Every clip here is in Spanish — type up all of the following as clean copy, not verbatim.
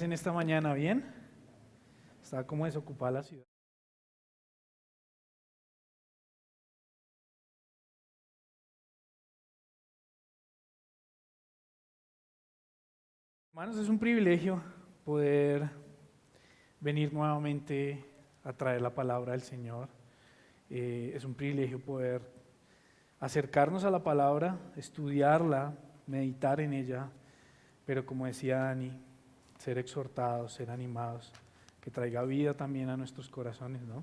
En esta mañana, ¿bien? Estaba como desocupada la ciudad. Hermanos, es un privilegio poder venir nuevamente a traer la palabra del Señor. Es un privilegio poder acercarnos a la palabra, estudiarla, meditar en ella, pero como decía Dani, ser exhortados, ser animados, que traiga vida también a nuestros corazones, ¿no?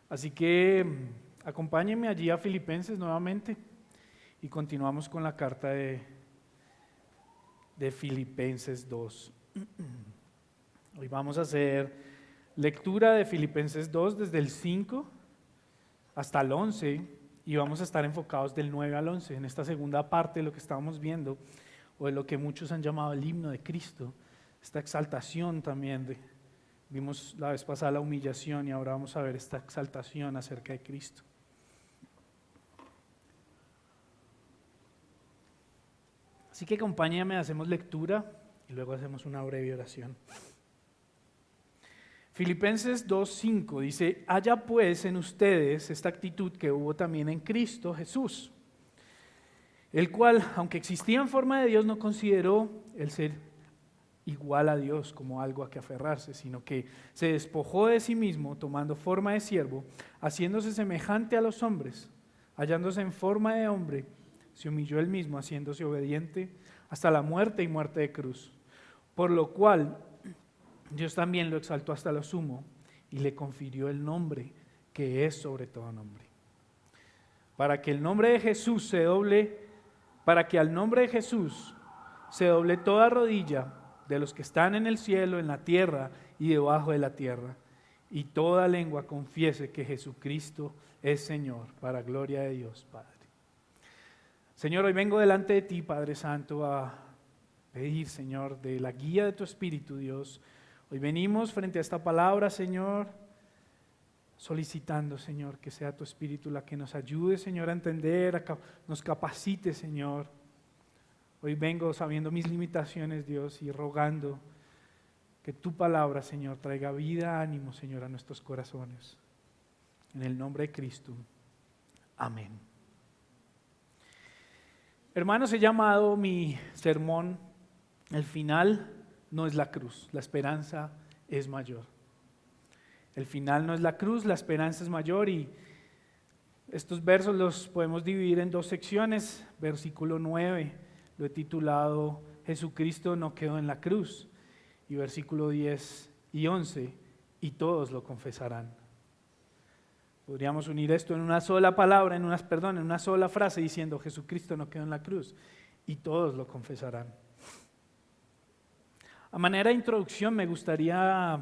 Así que acompáñenme allí a Filipenses nuevamente y continuamos con la carta de Filipenses 2. Hoy vamos a hacer lectura de Filipenses 2 desde el 5 hasta el 11 y vamos a estar enfocados del 9 al 11 en esta segunda parte de lo que estábamos viendo, o de lo que muchos han llamado el himno de Cristo, esta exaltación también. Vimos la vez pasada la humillación y ahora vamos a ver esta exaltación acerca de Cristo. Así que acompáñame, hacemos lectura y luego hacemos una breve oración. Filipenses 2:5 dice: haya pues en ustedes esta actitud que hubo también en Cristo Jesús, el cual, aunque existía en forma de Dios, no consideró el ser igual a Dios como algo a que aferrarse, sino que se despojó de sí mismo, tomando forma de siervo, haciéndose semejante a los hombres, hallándose en forma de hombre, se humilló él mismo, haciéndose obediente hasta la muerte y muerte de cruz. Por lo cual Dios también lo exaltó hasta lo sumo y le confirió el nombre que es sobre todo nombre, para que el nombre de Jesús se doble, para que al nombre de Jesús se doble toda rodilla de los que están en el cielo, en la tierra y debajo de la tierra, y toda lengua confiese que Jesucristo es Señor, para gloria de Dios Padre. Señor, hoy vengo delante de ti, Padre Santo, a pedir, Señor, de la guía de tu Espíritu, Dios. Hoy venimos frente a esta palabra, Señor, solicitando, Señor, que sea tu Espíritu la que nos ayude, Señor, a entender, nos capacite, Señor. Hoy vengo sabiendo mis limitaciones, Dios, y rogando que tu palabra, Señor, traiga vida, ánimo, Señor, a nuestros corazones. En el nombre de Cristo. Amén. Hermanos, he llamado mi sermón: el final no es la cruz, la esperanza es mayor. El final no es la cruz, la esperanza es mayor, y estos versos los podemos dividir en dos secciones. Versículo 9 lo he titulado Jesucristo no quedó en la cruz, y versículo 10 y 11, y todos lo confesarán. Podríamos unir esto en una sola palabra, en una sola frase, diciendo: Jesucristo no quedó en la cruz y todos lo confesarán. A manera de introducción, me gustaría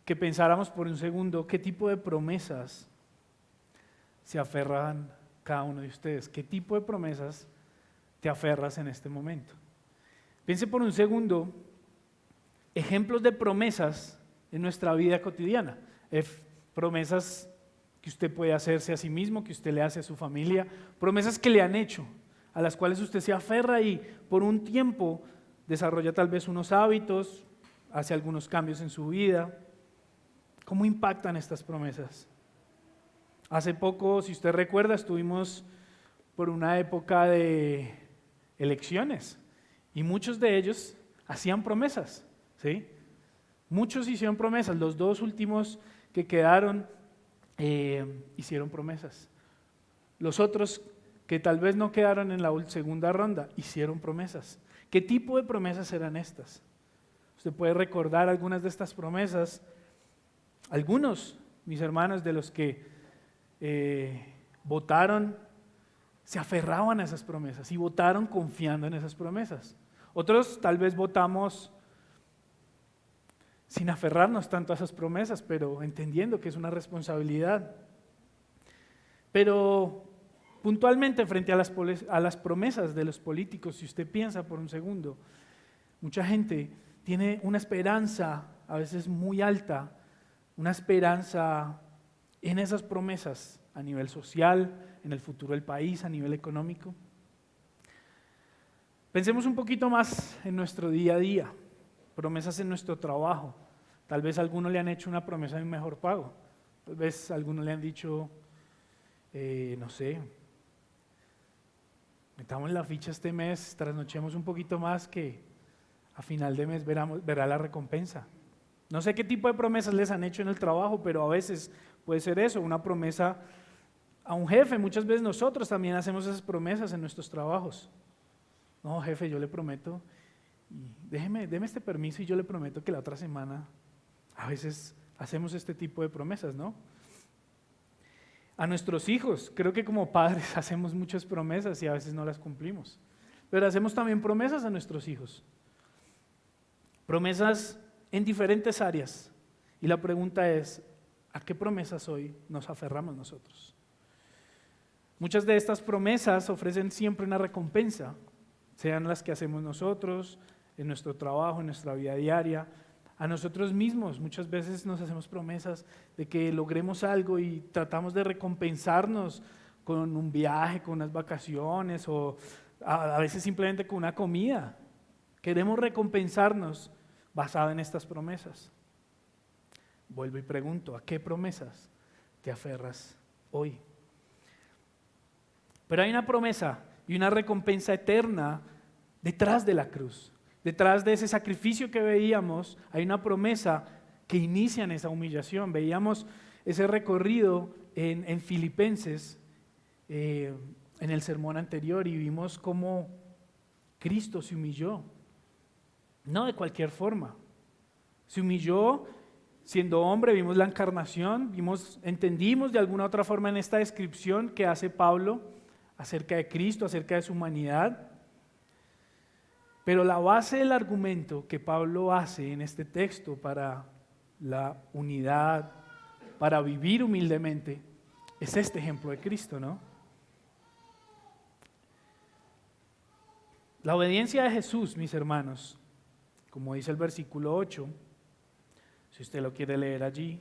que pensáramos por un segundo qué tipo de promesas se aferran cada uno de ustedes. ¿Qué tipo de promesas te aferras en este momento? Piense por un segundo ejemplos de promesas en nuestra vida cotidiana. Promesas que usted puede hacerse a sí mismo, que usted le hace a su familia, promesas que le han hecho, a las cuales usted se aferra y por un tiempo desarrolla tal vez unos hábitos, hace algunos cambios en su vida. ¿Cómo impactan estas promesas? Hace poco, si usted recuerda, estuvimos por una época de elecciones y muchos de ellos hacían promesas, ¿sí? Muchos hicieron promesas. Los dos últimos que quedaron hicieron promesas. Los otros que tal vez no quedaron en la segunda ronda hicieron promesas. ¿Qué tipo de promesas eran estas? Usted puede recordar algunas de estas promesas. Algunos, mis hermanos, de los que votaron, se aferraban a esas promesas y votaron confiando en esas promesas. Otros tal vez votamos sin aferrarnos tanto a esas promesas, pero entendiendo que es una responsabilidad. Pero puntualmente frente a las promesas de los políticos, si usted piensa por un segundo, mucha gente tiene una esperanza a veces muy alta, una esperanza en esas promesas a nivel social, en el futuro del país, a nivel económico. Pensemos un poquito más en nuestro día a día, promesas en nuestro trabajo. Tal vez a algunos le han hecho una promesa de un mejor pago. Tal vez a algunos le han dicho, no sé, metamos la ficha este mes, trasnochemos un poquito más que a final de mes verá la recompensa. No sé qué tipo de promesas les han hecho en el trabajo, pero a veces puede ser eso, una promesa a un jefe. Muchas veces nosotros también hacemos esas promesas en nuestros trabajos. No, jefe, yo le prometo, y déme este permiso y yo le prometo que la otra semana. A veces hacemos este tipo de promesas, ¿no? A nuestros hijos, creo que como padres hacemos muchas promesas y a veces no las cumplimos. Pero hacemos también promesas a nuestros hijos. Promesas en diferentes áreas. Y la pregunta es, ¿a qué promesas hoy nos aferramos nosotros? Muchas de estas promesas ofrecen siempre una recompensa, sean las que hacemos nosotros, en nuestro trabajo, en nuestra vida diaria, a nosotros mismos. Muchas veces nos hacemos promesas de que logremos algo y tratamos de recompensarnos con un viaje, con unas vacaciones o a veces simplemente con una comida. Queremos recompensarnos basado en estas promesas. Vuelvo y pregunto, ¿a qué promesas te aferras hoy? Pero hay una promesa y una recompensa eterna detrás de la cruz. Detrás de ese sacrificio que veíamos, hay una promesa que inicia en esa humillación. Veíamos ese recorrido en Filipenses, en el sermón anterior, y vimos cómo Cristo se humilló. No de cualquier forma. Se humilló siendo hombre, vimos la encarnación, entendimos de alguna otra forma en esta descripción que hace Pablo acerca de Cristo, acerca de su humanidad. Pero la base del argumento que Pablo hace en este texto para la unidad, para vivir humildemente, es este ejemplo de Cristo, ¿no? La obediencia de Jesús, mis hermanos, como dice el versículo 8, si usted lo quiere leer allí,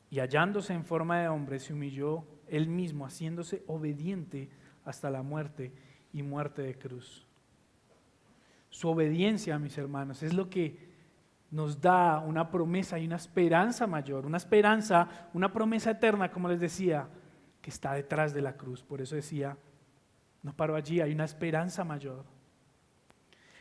y hallándose en forma de hombre, se humilló él mismo, haciéndose obediente hasta la muerte y muerte de cruz. Su obediencia, mis hermanos, es lo que nos da una promesa y una esperanza mayor, una esperanza, una promesa eterna, como les decía, que está detrás de la cruz. Por eso decía, no paro allí, hay una esperanza mayor.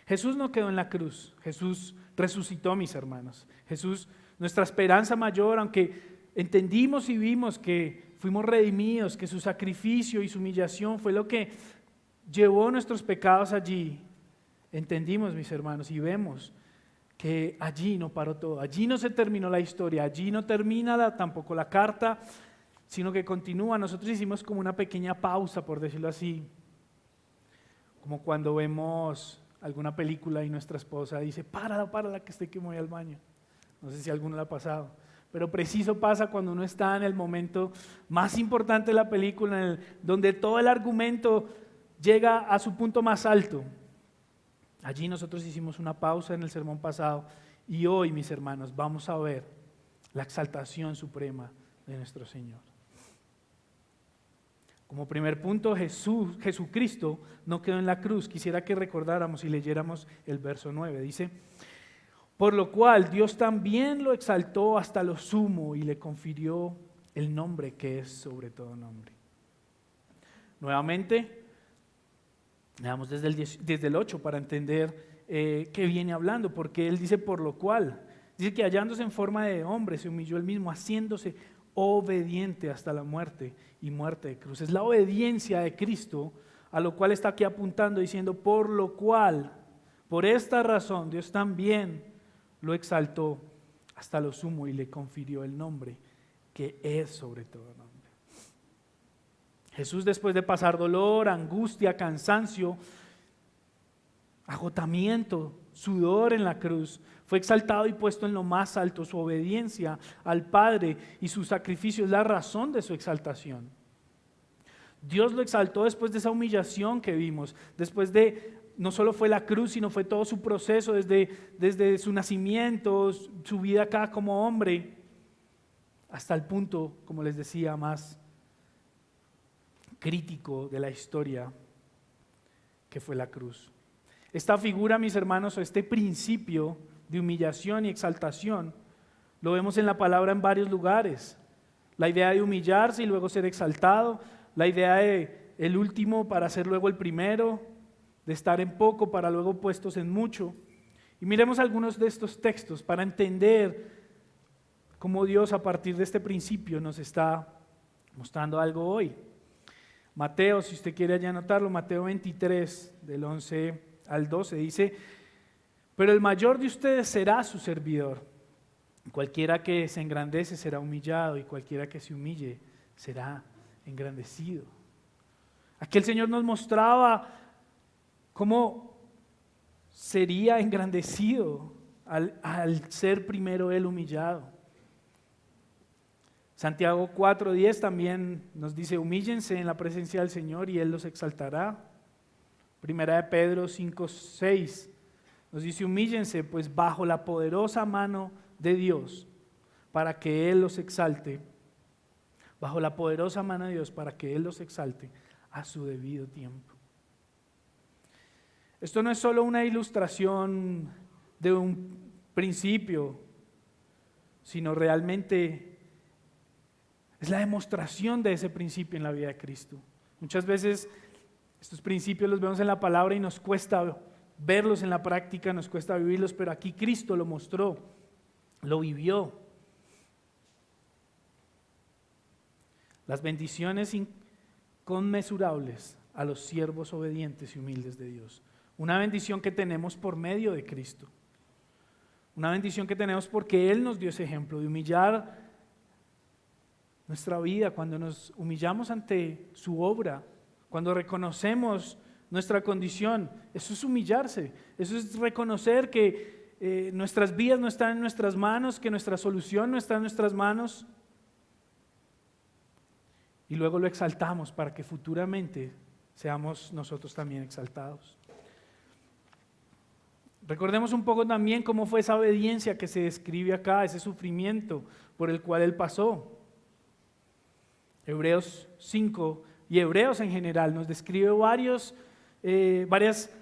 Jesús no quedó en la cruz, Jesús resucitó, mis hermanos. Jesús, nuestra esperanza mayor, aunque entendimos y vimos que fuimos redimidos, que su sacrificio y su humillación fue lo que llevó nuestros pecados allí. Entendimos, mis hermanos, y vemos que allí no paró todo, allí no se terminó la historia, allí no termina tampoco la carta, sino que continúa. Nosotros hicimos como una pequeña pausa, por decirlo así, como cuando vemos alguna película y nuestra esposa dice, párala, que estoy que me voy al baño. No sé si a alguno le ha pasado. Pero preciso pasa cuando uno está en el momento más importante de la película, donde todo el argumento llega a su punto más alto. Allí nosotros hicimos una pausa en el sermón pasado y hoy, mis hermanos, vamos a ver la exaltación suprema de nuestro Señor. Como primer punto, Jesucristo no quedó en la cruz. Quisiera que recordáramos y leyéramos el verso 9. Dice, por lo cual Dios también lo exaltó hasta lo sumo y le confirió el nombre que es sobre todo nombre. Nuevamente, leamos desde el 8 para entender qué viene hablando, porque él dice por lo cual. Dice que hallándose en forma de hombre se humilló él mismo, haciéndose obediente hasta la muerte y muerte de cruz. Es la obediencia de Cristo a lo cual está aquí apuntando, diciendo por lo cual, por esta razón, Dios también lo exaltó hasta lo sumo y le confirió el nombre que es sobre todo nombre. Jesús, después de pasar dolor, angustia, cansancio, agotamiento, sudor en la cruz, fue exaltado y puesto en lo más alto. Su obediencia al Padre y su sacrificio es la razón de su exaltación. Dios lo exaltó después de esa humillación que vimos, después de, no solo fue la cruz, sino fue todo su proceso, desde su nacimiento, su vida acá como hombre, hasta el punto, como les decía, más crítico de la historia, que fue la cruz. Esta figura, mis hermanos, o este principio de humillación y exaltación, lo vemos en la palabra en varios lugares. La idea de humillarse y luego ser exaltado, la idea de el último para ser luego el primero, de estar en poco para luego puestos en mucho. Y miremos algunos de estos textos para entender cómo Dios a partir de este principio nos está mostrando algo hoy. Mateo, si usted quiere ya anotarlo, Mateo 23, del 11 al 12, dice: pero el mayor de ustedes será su servidor. Cualquiera que se engrandece será humillado, y cualquiera que se humille será engrandecido. Aquí el Señor nos mostraba cómo sería engrandecido al ser primero Él humillado. Santiago 4:10 también nos dice: humíllense en la presencia del Señor y Él los exaltará. Primera de Pedro 5:6 nos dice: humíllense pues bajo la poderosa mano de Dios para que Él los exalte, bajo la poderosa mano de Dios para que Él los exalte a su debido tiempo. Esto no es solo una ilustración de un principio, sino realmente es la demostración de ese principio en la vida de Cristo. Muchas veces estos principios los vemos en la palabra y nos cuesta verlos en la práctica, nos cuesta vivirlos, pero aquí Cristo lo mostró, lo vivió. Las bendiciones inconmensurables a los siervos obedientes y humildes de Dios. Una bendición que tenemos por medio de Cristo. Una bendición que tenemos porque Él nos dio ese ejemplo de humillar nuestra vida, cuando nos humillamos ante su obra, cuando reconocemos nuestra condición. Eso es humillarse, eso es reconocer que nuestras vidas no están en nuestras manos, que nuestra solución no está en nuestras manos, y luego lo exaltamos para que futuramente seamos nosotros también exaltados. Recordemos un poco también cómo fue esa obediencia que se describe acá, ese sufrimiento por el cual Él pasó. Hebreos 5 y Hebreos en general nos describe varias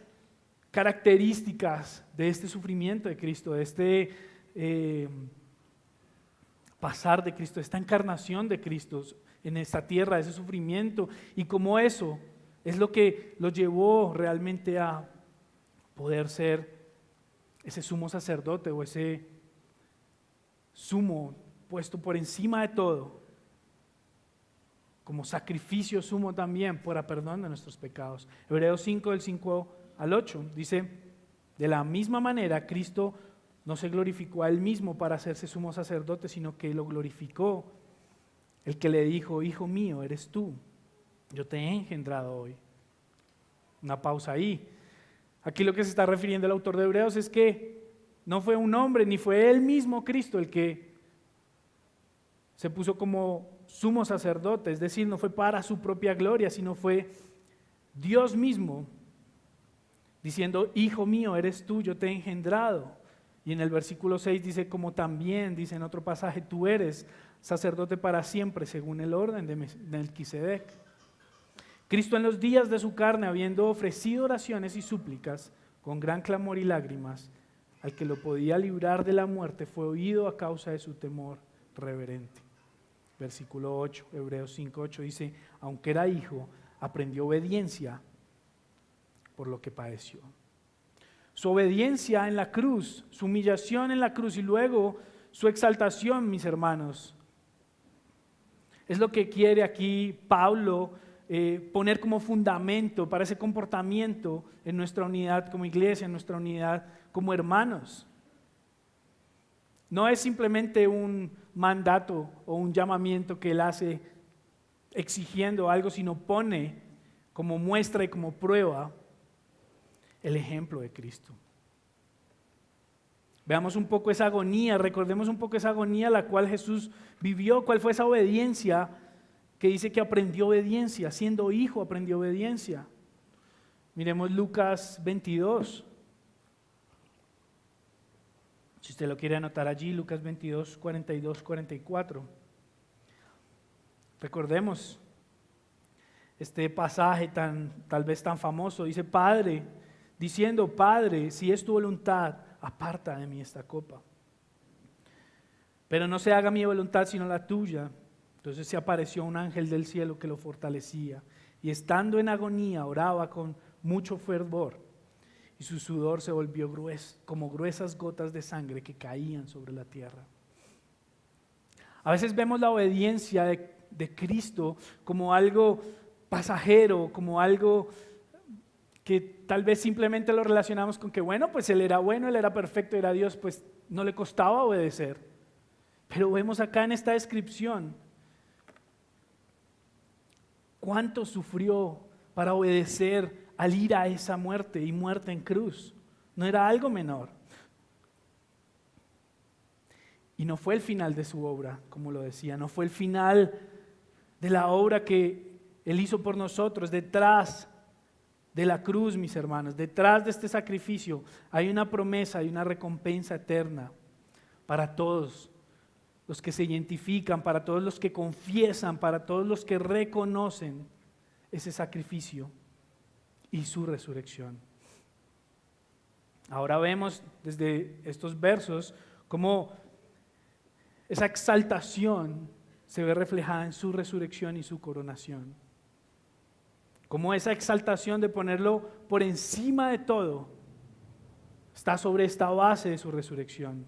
características de este sufrimiento de Cristo, de este pasar de Cristo, de esta encarnación de Cristo en esta tierra, de ese sufrimiento, y cómo eso es lo que lo llevó realmente a poder ser ese sumo sacerdote o ese sumo puesto por encima de todo, como sacrificio sumo también para perdón de nuestros pecados. Hebreos 5, del 5 al 8, dice: de la misma manera Cristo no se glorificó a Él mismo para hacerse sumo sacerdote, sino que lo glorificó el que le dijo: hijo mío, eres tú, yo te he engendrado hoy. Una pausa ahí. Aquí lo que se está refiriendo el autor de Hebreos es que no fue un hombre, ni fue Él mismo Cristo el que se puso como sumo sacerdote, es decir, no fue para su propia gloria, sino fue Dios mismo diciendo: hijo mío, eres tú, yo te he engendrado. Y en el versículo 6 dice: como también, dice en otro pasaje, tú eres sacerdote para siempre, según el orden de Melquisedec. Cristo en los días de su carne, habiendo ofrecido oraciones y súplicas con gran clamor y lágrimas, al que lo podía librar de la muerte, fue oído a causa de su temor reverente. Versículo 8, Hebreos 5:8 dice: aunque era hijo, aprendió obediencia por lo que padeció. Su obediencia en la cruz, su humillación en la cruz y luego su exaltación, mis hermanos, es lo que quiere aquí Pablo poner como fundamento para ese comportamiento en nuestra unidad como iglesia, en nuestra unidad como hermanos. No es simplemente un mandato o un llamamiento que Él hace exigiendo algo, sino pone como muestra y como prueba el ejemplo de Cristo. Veamos un poco esa agonía, recordemos un poco esa agonía la cual Jesús vivió. ¿Cuál fue esa obediencia que dice que aprendió obediencia? Siendo hijo aprendió obediencia. Miremos Lucas 22. Si usted lo quiere anotar allí, Lucas 22, 42, 44. Recordemos, este pasaje tal vez tan famoso. Dice, Padre, si es tu voluntad, aparta de mí esta copa. Pero no se haga mi voluntad sino la tuya. Entonces se apareció un ángel del cielo que lo fortalecía. Y estando en agonía oraba con mucho fervor. Y su sudor se volvió grueso, como gruesas gotas de sangre que caían sobre la tierra. A veces vemos la obediencia de Cristo como algo pasajero, como algo que tal vez simplemente lo relacionamos con que bueno, pues Él era bueno, Él era perfecto, era Dios, pues no le costaba obedecer. Pero vemos acá en esta descripción cuánto sufrió para obedecer al ir a esa muerte y muerte en cruz. No era algo menor. Y no fue el final de su obra, como lo decía, no fue el final de la obra que Él hizo por nosotros. Detrás de la cruz, mis hermanos, detrás de este sacrificio hay una promesa, hay una recompensa eterna para todos los que se identifican, para todos los que confiesan, para todos los que reconocen ese sacrificio y su resurrección. Ahora vemos desde estos versos cómo esa exaltación se ve reflejada en su resurrección y su coronación. Cómo esa exaltación de ponerlo por encima de todo está sobre esta base de su resurrección.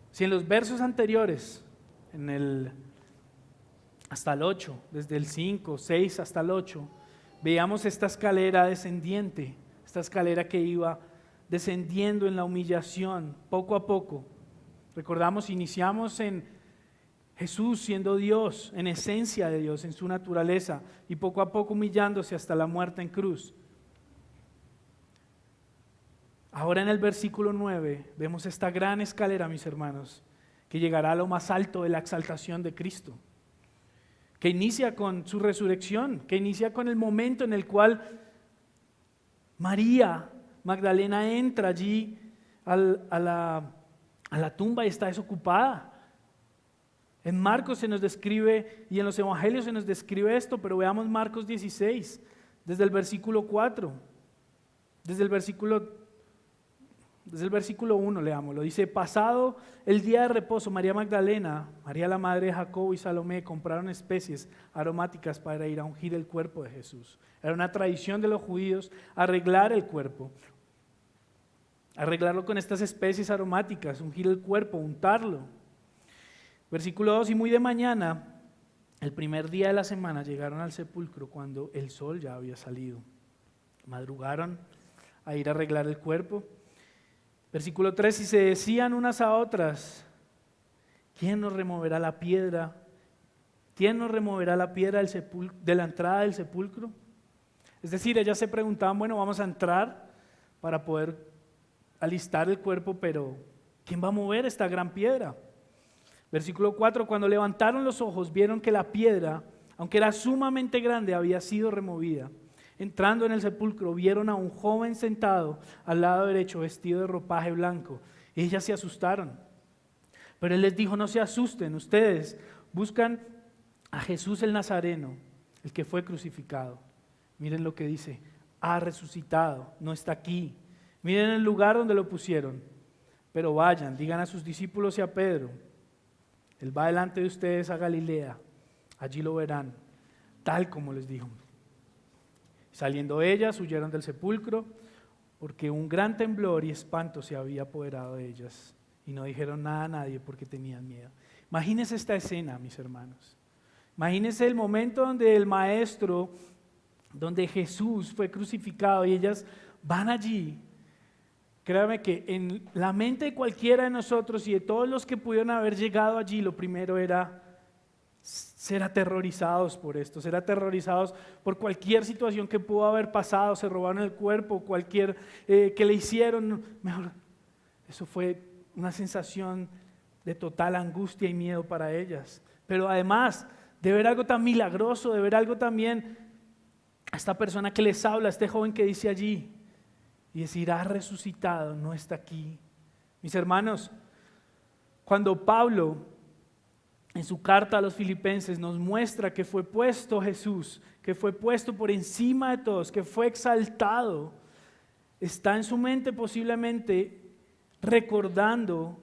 Si en los versos anteriores, hasta el 8, desde el 5, 6 hasta el 8, veíamos esta escalera descendiente, esta escalera que iba descendiendo en la humillación poco a poco. Recordamos, iniciamos en Jesús siendo Dios, en esencia de Dios, en su naturaleza, y poco a poco humillándose hasta la muerte en cruz. Ahora en el versículo 9 vemos esta gran escalera, mis hermanos, que llegará a lo más alto de la exaltación de Cristo, que inicia con su resurrección, que inicia con el momento en el cual María Magdalena entra allí a la tumba y está desocupada. En Marcos se nos describe y en los evangelios se nos describe esto, pero veamos Marcos 16, desde el versículo 4, desde el versículo 1 leámoslo. Dice, pasado el día de reposo, María Magdalena, María la madre de Jacobo y Salomé compraron especies aromáticas para ir a ungir el cuerpo de Jesús. Era una tradición de los judíos arreglar el cuerpo, arreglarlo con estas especies aromáticas, ungir el cuerpo, untarlo. Versículo 2, y muy de mañana, el primer día de la semana, llegaron al sepulcro cuando el sol ya había salido. Madrugaron a ir a arreglar el cuerpo. Versículo 3, y se decían unas a otras, ¿quién nos removerá la piedra? ¿Quién nos removerá la piedra de la entrada del sepulcro? Es decir, ellas se preguntaban, bueno, vamos a entrar para poder alistar el cuerpo, pero ¿quién va a mover esta gran piedra? Versículo 4, cuando levantaron los ojos, vieron que la piedra, aunque era sumamente grande, había sido removida. Entrando en el sepulcro, vieron a un joven sentado al lado derecho, vestido de ropaje blanco. Ellas se asustaron. Pero Él les dijo, no se asusten, ustedes buscan a Jesús el Nazareno, el que fue crucificado. Miren lo que dice, ha resucitado, no está aquí. Miren el lugar donde lo pusieron. Pero vayan, digan a sus discípulos y a Pedro, Él va delante de ustedes a Galilea, allí lo verán, tal como les dijo. Saliendo ellas, huyeron del sepulcro, porque un gran temblor y espanto se había apoderado de ellas, y no dijeron nada a nadie porque tenían miedo. Imagínense esta escena, mis hermanos. Imagínense el momento donde el maestro, donde Jesús fue crucificado, y ellas van allí. Créame que en la mente de cualquiera de nosotros y de todos los que pudieron haber llegado allí, lo primero era ser aterrorizados por esto, ser aterrorizados por cualquier situación que pudo haber pasado, se robaron el cuerpo, cualquier que le hicieron. Mejor, eso fue una sensación de total angustia y miedo para ellas. Pero además de ver algo tan milagroso, de ver algo también, a esta persona que les habla, a este joven que dice allí, y decir, ha resucitado, no está aquí. Mis hermanos, cuando Pablo en su carta a los Filipenses nos muestra que fue puesto Jesús, que fue puesto por encima de todos, que fue exaltado, está en su mente posiblemente recordando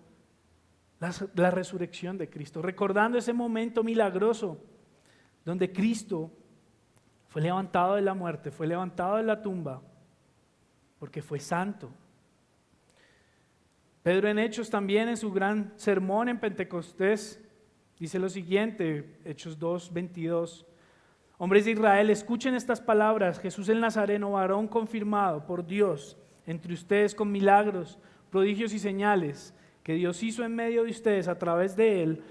la resurrección de Cristo, recordando ese momento milagroso donde Cristo fue levantado de la muerte, fue levantado de la tumba, porque fue santo. Pedro en Hechos también, en su gran sermón en Pentecostés, dice lo siguiente, Hechos 2:22. Hombres de Israel, escuchen estas palabras. Jesús el Nazareno, varón confirmado por Dios entre ustedes con milagros, prodigios y señales que Dios hizo en medio de ustedes a través de él,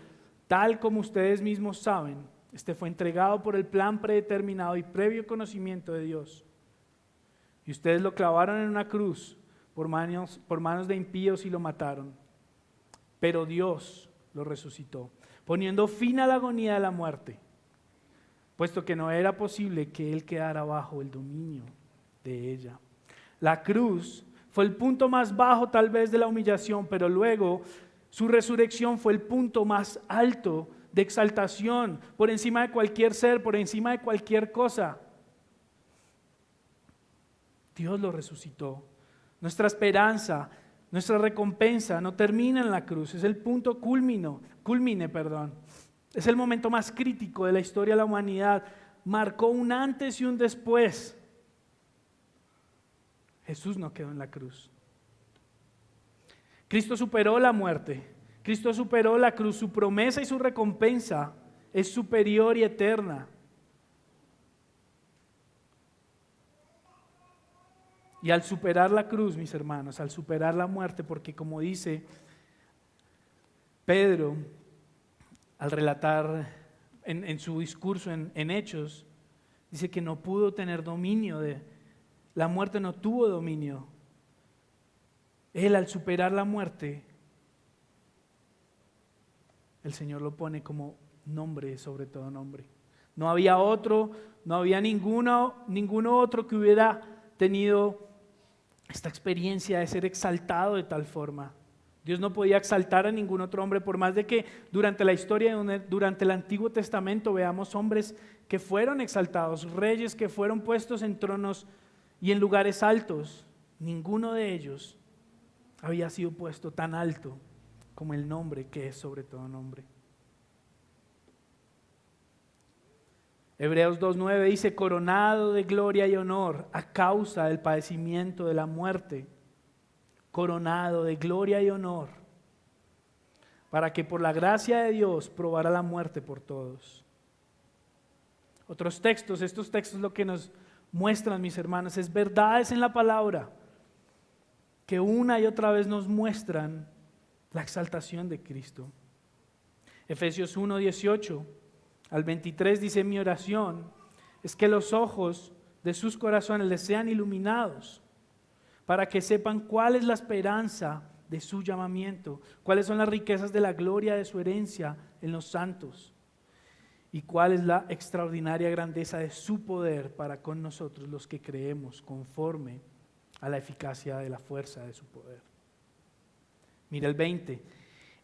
tal como ustedes mismos saben. Este fue entregado por el plan predeterminado y previo conocimiento de Dios. Y ustedes lo clavaron en una cruz por manos de impíos y lo mataron. Pero Dios lo resucitó, poniendo fin a la agonía de la muerte, puesto que no era posible que él quedara bajo el dominio de ella. La cruz fue el punto más bajo tal vez de la humillación, pero luego su resurrección fue el punto más alto de exaltación, por encima de cualquier ser, por encima de cualquier cosa. Dios lo resucitó. Nuestra esperanza, nuestra recompensa no termina en la cruz, es el punto culmine. Es el momento más crítico de la historia de la humanidad. Marcó un antes y un después. Jesús no quedó en la cruz. Cristo superó la muerte. Cristo superó la cruz. Su promesa y su recompensa es superior y eterna. Y al superar la cruz, mis hermanos, al superar la muerte, porque como dice Pedro, al relatar en su discurso en Hechos, dice que no pudo tener dominio la muerte no tuvo dominio. Él al superar la muerte, el Señor lo pone como nombre sobre todo nombre. No había otro, no había ninguno otro que hubiera tenido esta experiencia de ser exaltado de tal forma. Dios no podía exaltar a ningún otro hombre, por más de que durante la historia, durante el Antiguo Testamento veamos hombres que fueron exaltados, reyes que fueron puestos en tronos y en lugares altos. Ninguno de ellos había sido puesto tan alto como el nombre que es sobre todo nombre. Hebreos 2:9 dice, coronado de gloria y honor a causa del padecimiento de la muerte, coronado de gloria y honor, para que por la gracia de Dios probara la muerte por todos. Otros textos, estos textos lo que nos muestran, mis hermanos, es verdades en la palabra que una y otra vez nos muestran la exaltación de Cristo. Efesios 1:18 al 23 dice, mi oración es que los ojos de sus corazones les sean iluminados para que sepan cuál es la esperanza de su llamamiento, cuáles son las riquezas de la gloria de su herencia en los santos y cuál es la extraordinaria grandeza de su poder para con nosotros los que creemos conforme a la eficacia de la fuerza de su poder. Mira el 20,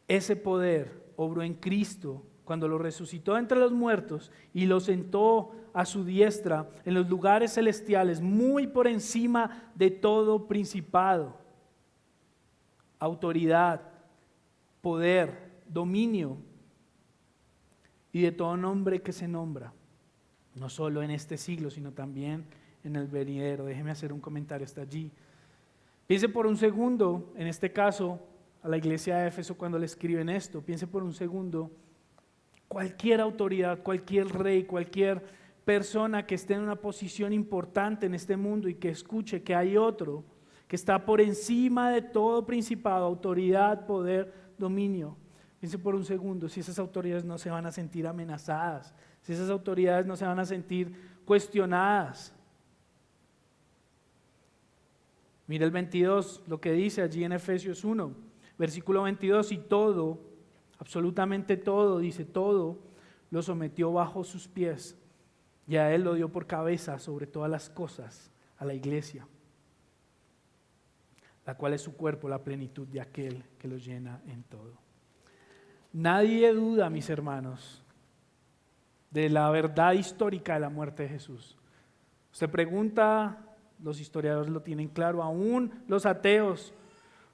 ese poder obró en Cristo cuando lo resucitó entre los muertos y lo sentó a su diestra en los lugares celestiales, muy por encima de todo principado, autoridad, poder, dominio y de todo nombre que se nombra, no solo en este siglo, sino también en el venidero. Déjeme hacer un comentario hasta allí. Piense por un segundo, en este caso, a la iglesia de Éfeso cuando le escriben esto, piense por un segundo, cualquier autoridad, cualquier rey, cualquier persona que esté en una posición importante en este mundo y que escuche que hay otro que está por encima de todo principado, autoridad, poder, dominio. Piense por un segundo si esas autoridades no se van a sentir amenazadas, si esas autoridades no se van a sentir cuestionadas. Mira el 22, lo que dice allí en Efesios 1, versículo 22, y todo, absolutamente todo, dice todo, lo sometió bajo sus pies y a él lo dio por cabeza sobre todas las cosas, a la iglesia, la cual es su cuerpo, la plenitud de aquel que lo llena en todo. Nadie duda, mis hermanos, de la verdad histórica de la muerte de Jesús. Usted pregunta, los historiadores lo tienen claro, aún los ateos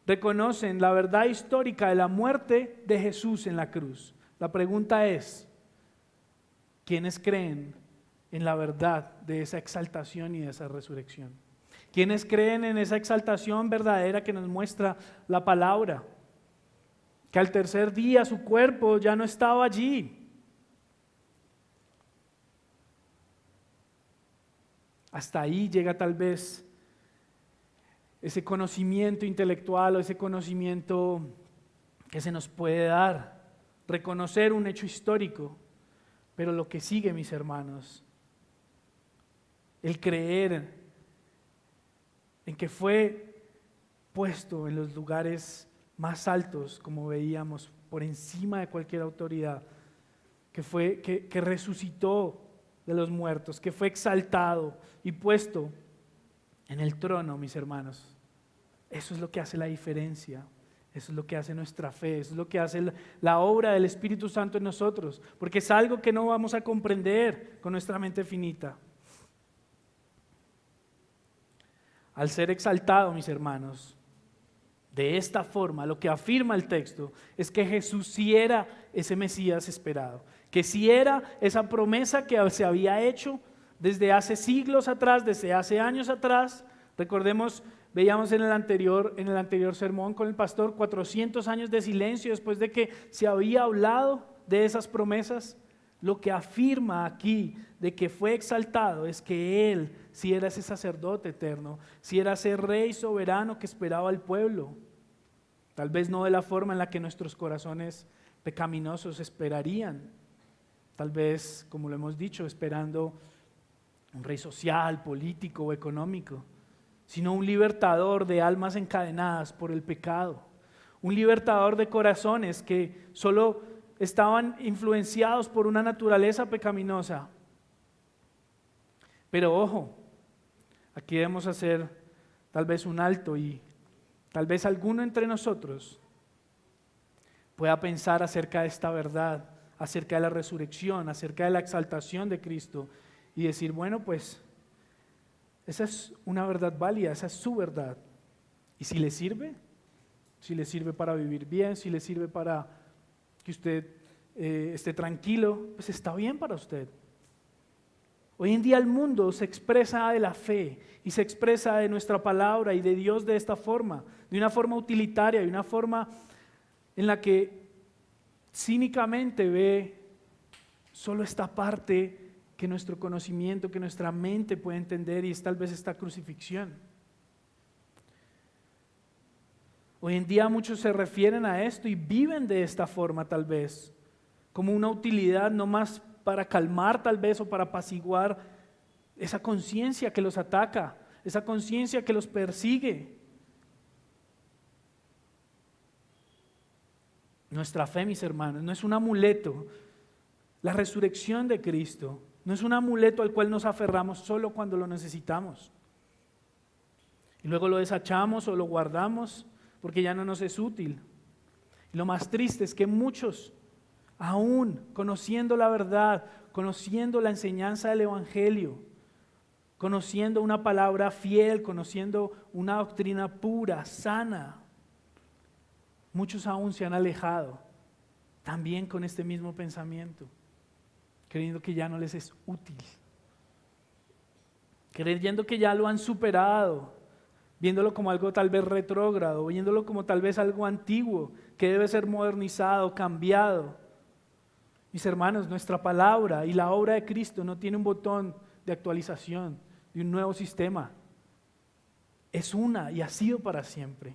reconocen la verdad histórica de la muerte de Jesús en la cruz. La pregunta es, ¿quiénes creen en la verdad de esa exaltación y de esa resurrección? ¿Quiénes creen en esa exaltación verdadera que nos muestra la palabra? Que al tercer día su cuerpo ya no estaba allí. Hasta ahí llega tal vez ese conocimiento intelectual o ese conocimiento que se nos puede dar, reconocer un hecho histórico, pero lo que sigue, mis hermanos, el creer en que fue puesto en los lugares más altos, como veíamos, por encima de cualquier autoridad, que resucitó de los muertos, que fue exaltado y puesto en el trono, mis hermanos. Eso es lo que hace la diferencia, eso es lo que hace nuestra fe, eso es lo que hace la obra del Espíritu Santo en nosotros, porque es algo que no vamos a comprender con nuestra mente finita. Al ser exaltado, mis hermanos, de esta forma, lo que afirma el texto es que Jesús sí era ese Mesías esperado, que sí era esa promesa que se había hecho desde hace siglos atrás, desde hace años atrás. Recordemos, veíamos en el anterior sermón con el pastor, 400 años de silencio después de que se había hablado de esas promesas. Lo que afirma aquí de que fue exaltado es que Él sí era ese sacerdote eterno, sí era ese rey soberano que esperaba al pueblo. Tal vez no de la forma en la que nuestros corazones pecaminosos esperarían. Tal vez, como lo hemos dicho, esperando un rey social, político o económico, sino un libertador de almas encadenadas por el pecado, un libertador de corazones que solo estaban influenciados por una naturaleza pecaminosa. Pero ojo, aquí debemos hacer tal vez un alto y tal vez alguno entre nosotros pueda pensar acerca de esta verdad, acerca de la resurrección, acerca de la exaltación de Cristo y decir, bueno, pues esa es una verdad válida, esa es su verdad. ¿Y si le sirve? Si le sirve para vivir bien, si le sirve para que usted esté tranquilo, pues está bien para usted. Hoy en día el mundo se expresa de la fe y se expresa de nuestra palabra y de Dios de esta forma, de una forma utilitaria, de una forma en la que cínicamente ve solo esta parte que nuestro conocimiento, que nuestra mente puede entender, y es tal vez esta crucifixión. Hoy en día muchos se refieren a esto y viven de esta forma tal vez, como una utilidad no más para calmar tal vez o para apaciguar esa conciencia que los ataca, esa conciencia que los persigue. Nuestra fe, mis hermanos, no es un amuleto. La resurrección de Cristo no es un amuleto al cual nos aferramos solo cuando lo necesitamos y luego lo desechamos o lo guardamos porque ya no nos es útil. Y lo más triste es que muchos, aún conociendo la verdad, conociendo la enseñanza del Evangelio, conociendo una palabra fiel, conociendo una doctrina pura, sana, muchos aún se han alejado, también con este mismo pensamiento, creyendo que ya no les es útil, creyendo que ya lo han superado, viéndolo como algo tal vez retrógrado, viéndolo como tal vez algo antiguo, que debe ser modernizado, cambiado. Mis hermanos, nuestra palabra y la obra de Cristo no tiene un botón de actualización, de un nuevo sistema. Es una y ha sido para siempre.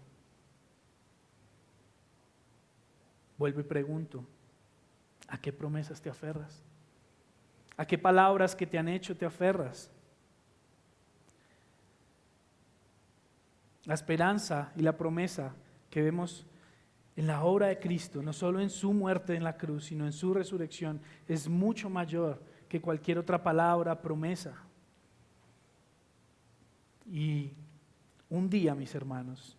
Vuelvo y pregunto, ¿a qué promesas te aferras? ¿A qué palabras que te han hecho te aferras? La esperanza y la promesa que vemos en la obra de Cristo, no solo en su muerte en la cruz, sino en su resurrección, es mucho mayor que cualquier otra palabra, promesa. Y un día, mis hermanos,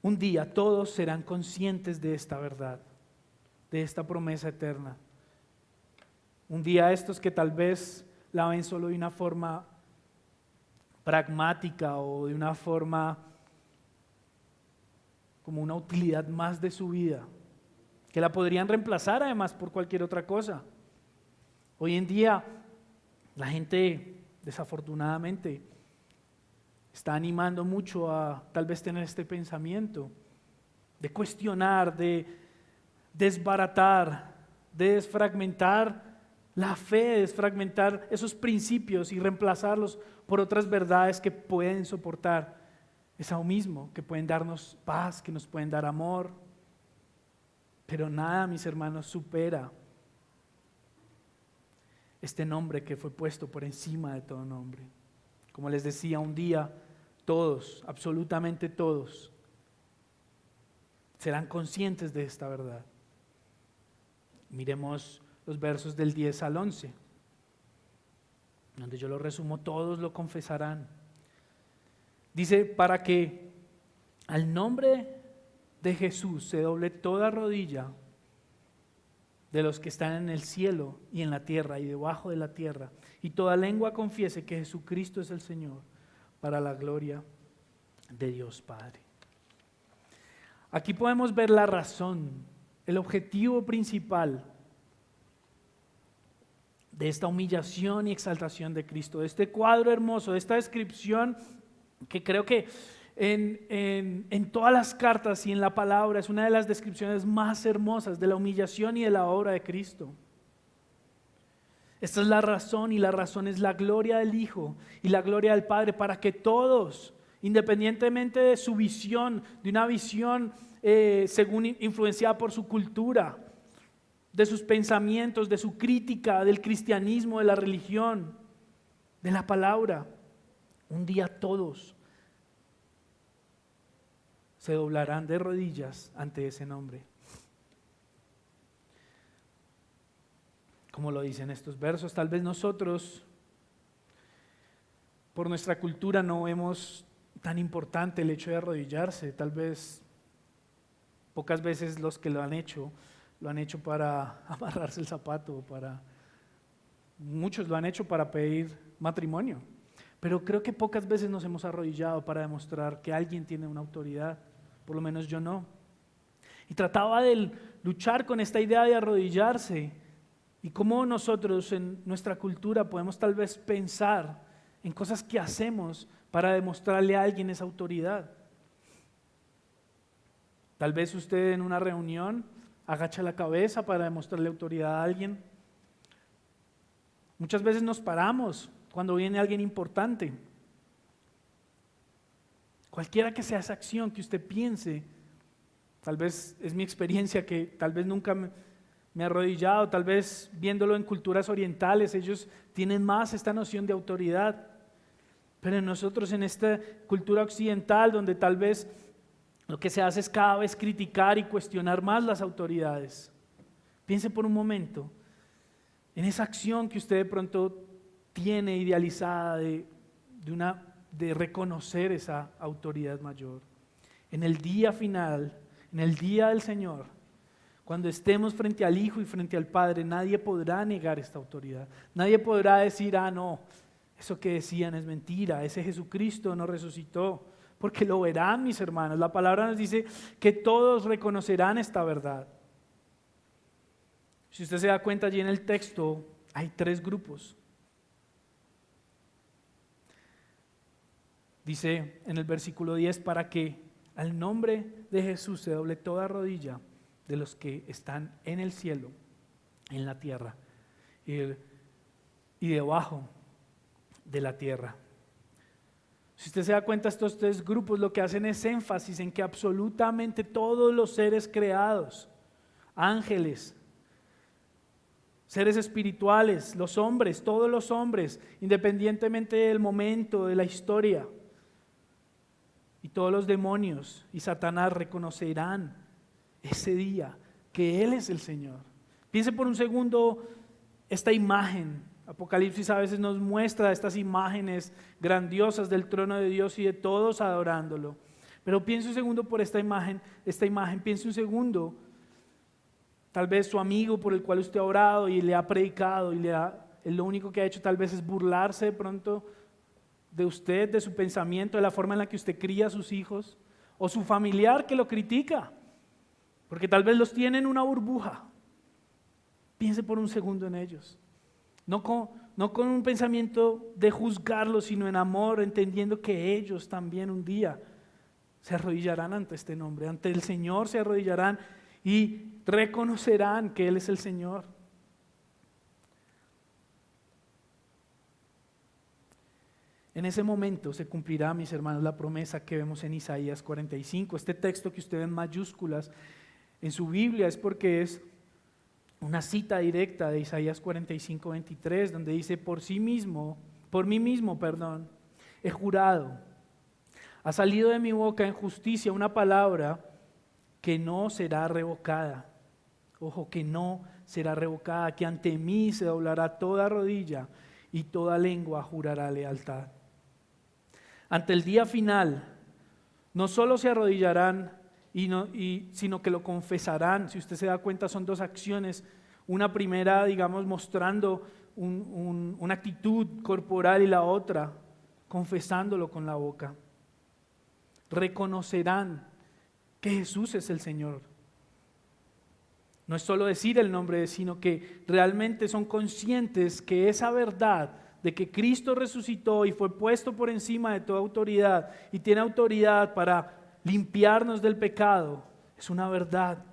un día todos serán conscientes de esta verdad. de esta promesa eterna. Un día estos que tal vez la ven solo de una forma pragmática o de una forma como una utilidad más de su vida, que la podrían reemplazar además por cualquier otra cosa. Hoy en día la gente desafortunadamente está animando mucho a tal vez tener este pensamiento de cuestionar, de desbaratar, de desfragmentar la fe, desfragmentar esos principios y reemplazarlos por otras verdades que pueden soportar eso mismo, que pueden darnos paz, que nos pueden dar amor. Pero nada, mis hermanos, supera este nombre que fue puesto por encima de todo nombre. Como les decía, un día todos, absolutamente todos, serán conscientes de esta verdad. Miremos los versos del 10 al 11, donde yo lo resumo: todos lo confesarán. Dice: para que al nombre de Jesús se doble toda rodilla de los que están en el cielo y en la tierra y debajo de la tierra, y toda lengua confiese que Jesucristo es el Señor, para la gloria de Dios Padre. Aquí podemos ver la razón, el objetivo principal de esta humillación y exaltación de Cristo, de este cuadro hermoso, de esta descripción que creo que en todas las cartas y en la palabra es una de las descripciones más hermosas de la humillación y de la obra de Cristo. Esta es la razón, y la razón es la gloria del Hijo y la gloria del Padre, para que todos, independientemente de su visión, de una visión según influenciada por su cultura, de sus pensamientos, de su crítica del cristianismo, de la religión, de la palabra, un día todos se doblarán de rodillas ante ese nombre. Como lo dicen estos versos, tal vez nosotros por nuestra cultura no vemos tan importante el hecho de arrodillarse. Tal vez pocas veces los que lo han hecho para amarrarse el zapato, muchos lo han hecho para pedir matrimonio. Pero creo que pocas veces nos hemos arrodillado para demostrar que alguien tiene una autoridad, por lo menos yo no. Y trataba de luchar con esta idea de arrodillarse y cómo nosotros en nuestra cultura podemos tal vez pensar en cosas que hacemos para demostrarle a alguien esa autoridad. Tal vez usted en una reunión agacha la cabeza para demostrarle autoridad a alguien. Muchas veces nos paramos cuando viene alguien importante. Cualquiera que sea esa acción que usted piense, tal vez es mi experiencia que tal vez nunca me he arrodillado, tal vez viéndolo en culturas orientales, ellos tienen más esta noción de autoridad. Pero en nosotros, en esta cultura occidental, donde tal vez lo que se hace es cada vez criticar y cuestionar más las autoridades. Piense por un momento en esa acción que usted de pronto tiene idealizada de reconocer esa autoridad mayor. En el día final, en el día del Señor, cuando estemos frente al Hijo y frente al Padre, nadie podrá negar esta autoridad. Nadie podrá decir: no, eso que decían es mentira, ese Jesucristo no resucitó. Porque lo verán, mis hermanos. La palabra nos dice que todos reconocerán esta verdad. Si usted se da cuenta, allí en el texto hay 3 grupos. Dice en el versículo 10: para que al nombre de Jesús se doble toda rodilla de los que están en el cielo, en la tierra y debajo de la tierra. Si usted se da cuenta, estos 3 grupos lo que hacen es énfasis en que absolutamente todos los seres creados, ángeles, seres espirituales, los hombres, todos los hombres, independientemente del momento, de la historia, y todos los demonios y Satanás reconocerán ese día que Él es el Señor. Piense por un segundo esta imagen. Apocalipsis a veces nos muestra estas imágenes grandiosas del trono de Dios y de todos adorándolo. Pero piense un segundo por esta imagen, piense un segundo Tal vez su amigo por el cual usted ha orado y le ha predicado y lo único que ha hecho tal vez es burlarse de pronto de usted, de su pensamiento, de la forma en la que usted cría a sus hijos, o su familiar que lo critica, porque tal vez los tiene en una burbuja. Piense por un segundo en ellos. No con un pensamiento de juzgarlos, sino en amor, entendiendo que ellos también un día se arrodillarán ante este nombre, ante el Señor se arrodillarán y reconocerán que Él es el Señor. En ese momento se cumplirá, mis hermanos, la promesa que vemos en Isaías 45. Este texto que usted ve en mayúsculas en su Biblia es porque es una cita directa de Isaías 45, 23, donde dice, por mí mismo, he jurado, ha salido de mi boca en justicia una palabra que no será revocada. Ojo, que no será revocada, que ante mí se doblará toda rodilla y toda lengua jurará lealtad. Ante el día final, no solo se arrodillarán, sino que lo confesarán. Si usted se da cuenta, son dos acciones. Una primera, digamos, mostrando una actitud corporal y la otra, confesándolo con la boca. Reconocerán que Jesús es el Señor. No es solo decir el nombre, sino que realmente son conscientes que esa verdad de que Cristo resucitó y fue puesto por encima de toda autoridad y tiene autoridad para limpiarnos del pecado, es una verdad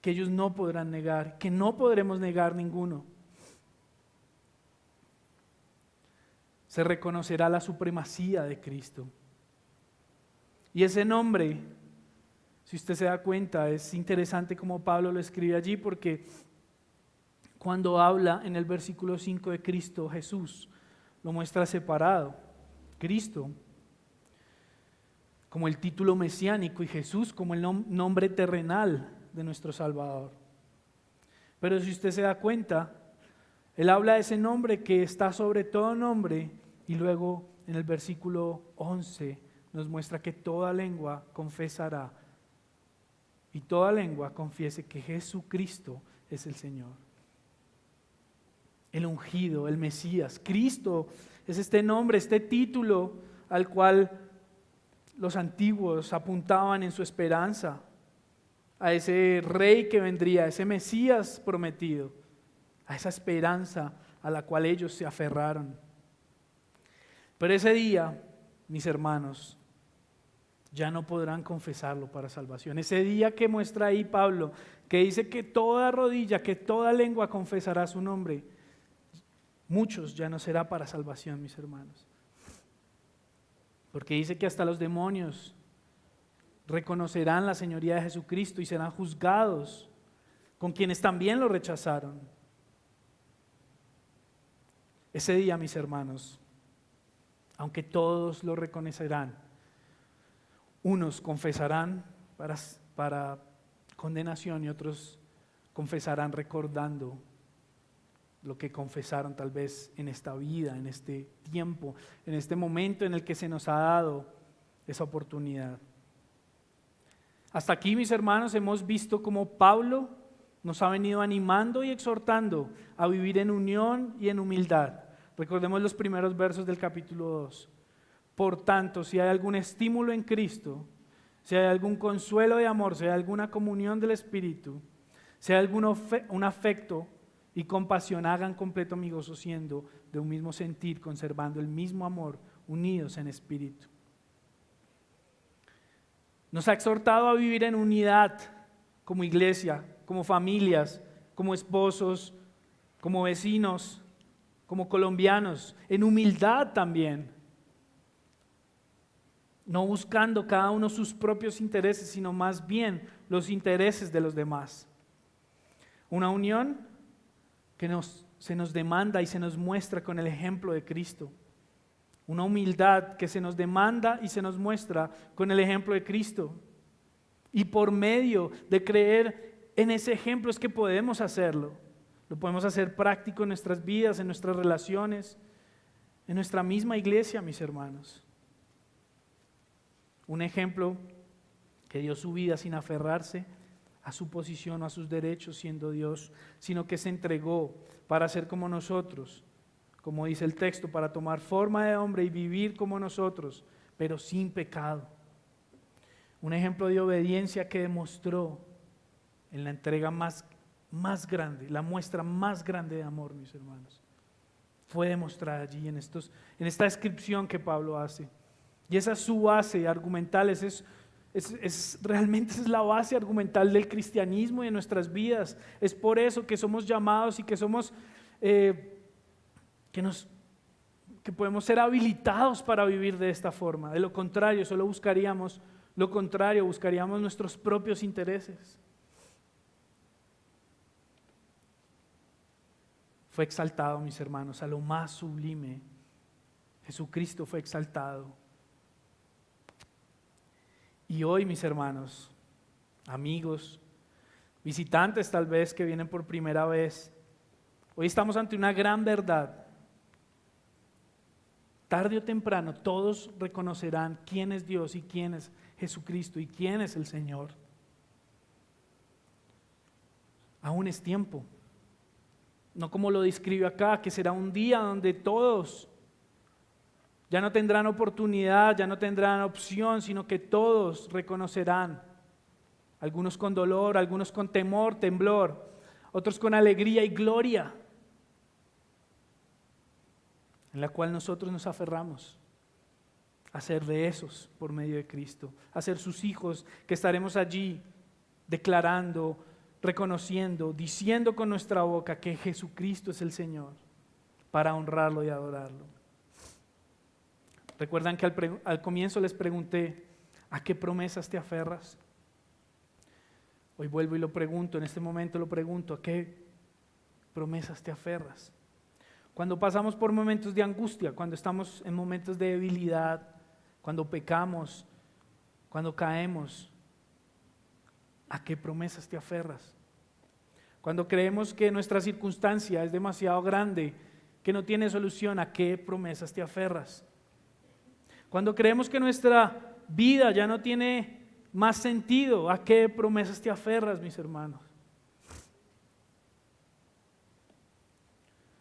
que ellos no podrán negar, que no podremos negar ninguno. Se reconocerá la supremacía de Cristo. Y ese nombre, si usted se da cuenta, es interesante como Pablo lo escribe allí, porque cuando habla en el versículo 5 de Cristo Jesús, lo muestra separado. Cristo como el título mesiánico y Jesús como el nombre terrenal de nuestro Salvador. Pero si usted se da cuenta, él habla de ese nombre que está sobre todo nombre y luego en el versículo 11 nos muestra que toda lengua confesará y toda lengua confiese que Jesucristo es el Señor. El ungido, el Mesías, Cristo es este nombre, este título al cual los antiguos apuntaban en su esperanza, a ese rey que vendría, a ese Mesías prometido, a esa esperanza a la cual ellos se aferraron. Pero ese día, mis hermanos, ya no podrán confesarlo para salvación. Ese día que muestra ahí Pablo, que dice que toda rodilla, que toda lengua confesará su nombre, muchos ya no será para salvación, mis hermanos. Porque dice que hasta los demonios reconocerán la señoría de Jesucristo y serán juzgados con quienes también lo rechazaron. Ese día, mis hermanos, aunque todos lo reconocerán, unos confesarán para condenación y otros confesarán recordando lo que confesaron tal vez en esta vida, en este tiempo, en este momento en el que se nos ha dado esa oportunidad. Hasta aquí, mis hermanos, hemos visto cómo Pablo nos ha venido animando y exhortando a vivir en unión y en humildad. Recordemos los primeros versos del capítulo 2. Por tanto, si hay algún estímulo en Cristo, si hay algún consuelo de amor, si hay alguna comunión del Espíritu, si hay un afecto y compasión, hagan completo mi gozo siendo de un mismo sentir, conservando el mismo amor, unidos en espíritu. Nos ha exhortado a vivir en unidad como iglesia, como familias, como esposos, como vecinos, como colombianos, en humildad también. No buscando cada uno sus propios intereses, sino más bien los intereses de los demás. Una unión que se nos demanda y se nos muestra con el ejemplo de Cristo. Una humildad que se nos demanda y se nos muestra con el ejemplo de Cristo. Y por medio de creer en ese ejemplo es que podemos hacerlo. Lo podemos hacer práctico en nuestras vidas, en nuestras relaciones, en nuestra misma iglesia, mis hermanos. Un ejemplo que dio su vida sin aferrarse a su posición o a sus derechos siendo Dios, sino que se entregó para ser como nosotros, como dice el texto, para tomar forma de hombre y vivir como nosotros, pero sin pecado. Un ejemplo de obediencia que demostró en la entrega más grande, la muestra más grande de amor, mis hermanos. Fue demostrada allí en esta descripción que Pablo hace. Y esa es su base argumental, realmente esa es la base argumental del cristianismo y de nuestras vidas. Es por eso que somos llamados y que somos, que podemos ser habilitados para vivir de esta forma. De lo contrario, solo buscaríamos lo contrario, buscaríamos nuestros propios intereses. Fue exaltado, mis hermanos, a lo más sublime. Jesucristo fue exaltado. Y hoy, mis hermanos, amigos, visitantes tal vez que vienen por primera vez, hoy estamos ante una gran verdad. Tarde o temprano todos reconocerán quién es Dios y quién es Jesucristo y quién es el Señor. Aún es tiempo. No como lo describe acá, que será un día donde todos ya no tendrán oportunidad, ya no tendrán opción, sino que todos reconocerán. Algunos con dolor, algunos con temor, temblor, otros con alegría y gloria, en la cual nosotros nos aferramos a ser de esos por medio de Cristo, a ser sus hijos, que estaremos allí declarando, reconociendo, diciendo con nuestra boca que Jesucristo es el Señor, para honrarlo y adorarlo. Recuerdan que al comienzo les pregunté, ¿a qué promesas te aferras? Hoy vuelvo y lo pregunto, en este momento lo pregunto, ¿a qué promesas te aferras? Cuando pasamos por momentos de angustia, cuando estamos en momentos de debilidad, cuando pecamos, cuando caemos, ¿a qué promesas te aferras? Cuando creemos que nuestra circunstancia es demasiado grande, que no tiene solución, ¿a qué promesas te aferras? Cuando creemos que nuestra vida ya no tiene más sentido, ¿a qué promesas te aferras, mis hermanos?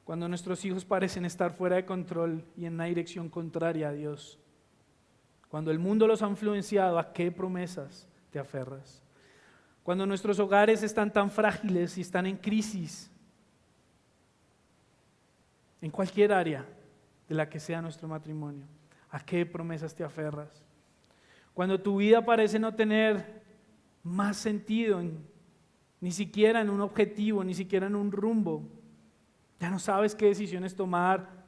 Cuando nuestros hijos parecen estar fuera de control y en una dirección contraria a Dios. Cuando el mundo los ha influenciado, ¿a qué promesas te aferras? Cuando nuestros hogares están tan frágiles y están en crisis, en cualquier área de la que sea nuestro matrimonio, ¿a qué promesas te aferras? Cuando tu vida parece no tener más sentido, ni siquiera en un objetivo, ni siquiera en un rumbo, ya no sabes qué decisiones tomar,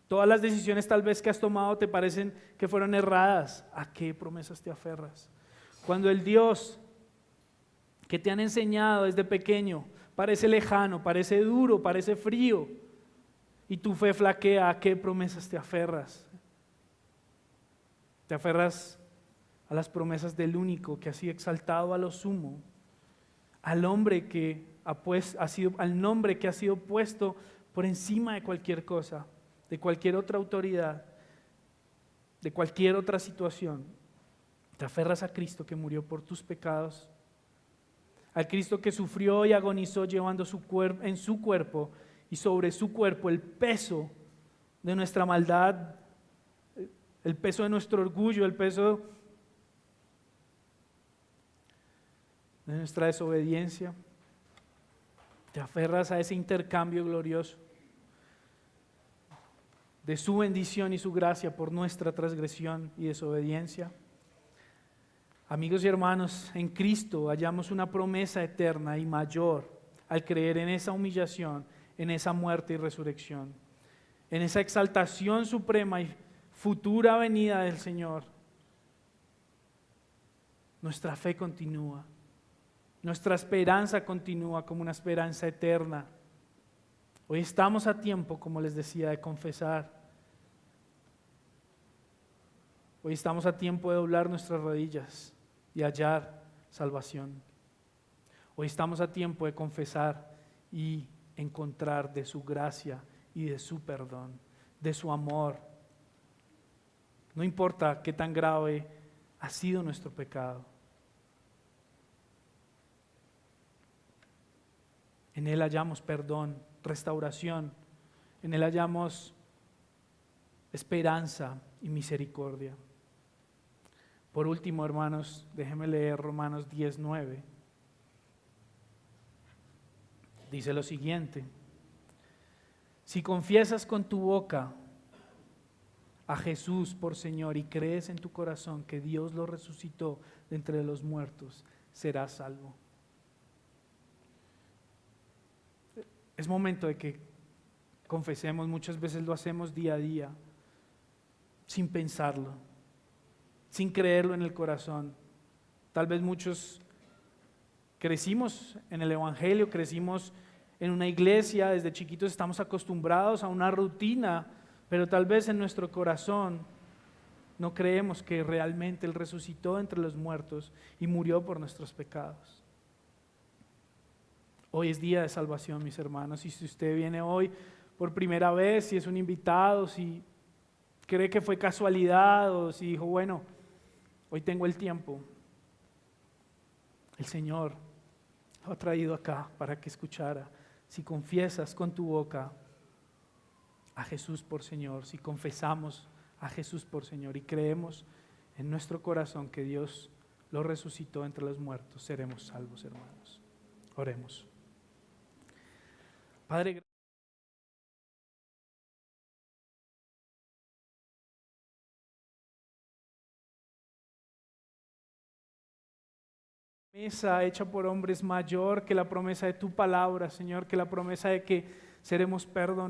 todas las decisiones tal vez que has tomado te parecen que fueron erradas, ¿a qué promesas te aferras? Cuando el Dios que te han enseñado desde pequeño parece lejano, parece duro, parece frío, y tu fe flaquea, ¿a qué promesas te aferras? Te aferras a las promesas del único que ha sido exaltado a lo sumo, al nombre que ha sido puesto por encima de cualquier cosa, de cualquier otra autoridad, de cualquier otra situación. Te aferras a Cristo que murió por tus pecados, al Cristo que sufrió y agonizó llevando en su cuerpo y sobre su cuerpo el peso de nuestra maldad, el peso de nuestro orgullo, el peso de nuestra desobediencia. Te aferras a ese intercambio glorioso de su bendición y su gracia por nuestra transgresión y desobediencia. Amigos y hermanos, en Cristo hallamos una promesa eterna y mayor al creer en esa humillación, en esa muerte y resurrección, en esa exaltación suprema y futura venida del Señor. Nuestra fe continúa, nuestra esperanza continúa como una esperanza eterna. Hoy estamos a tiempo, como les decía, de confesar. Hoy estamos a tiempo de doblar nuestras rodillas y hallar salvación. Hoy estamos a tiempo de confesar y encontrar de su gracia y de su perdón, de su amor. No importa qué tan grave ha sido nuestro pecado. En Él hallamos perdón, restauración. En Él hallamos esperanza y misericordia. Por último, hermanos, déjenme leer Romanos 10:9. Dice lo siguiente: si confiesas con tu boca a Jesús por Señor y crees en tu corazón que Dios lo resucitó de entre los muertos, serás salvo. Es momento de que confesemos. Muchas veces lo hacemos día a día, sin pensarlo, sin creerlo en el corazón. Tal vez muchos crecimos en el Evangelio, crecimos en una iglesia, desde chiquitos estamos acostumbrados a una rutina, pero tal vez en nuestro corazón no creemos que realmente Él resucitó entre los muertos y murió por nuestros pecados. Hoy es día de salvación, mis hermanos, y si usted viene hoy por primera vez, si es un invitado, si cree que fue casualidad o si dijo, bueno, hoy tengo el tiempo, el Señor lo ha traído acá para que escuchara. Si confiesas con tu boca a Jesús por Señor, si confesamos a Jesús por Señor y creemos en nuestro corazón que Dios lo resucitó entre los muertos, seremos salvos, hermanos. Oremos. Padre, promesa hecha por hombres mayor que la promesa de tu palabra, Señor, que la promesa de que seremos perdonados.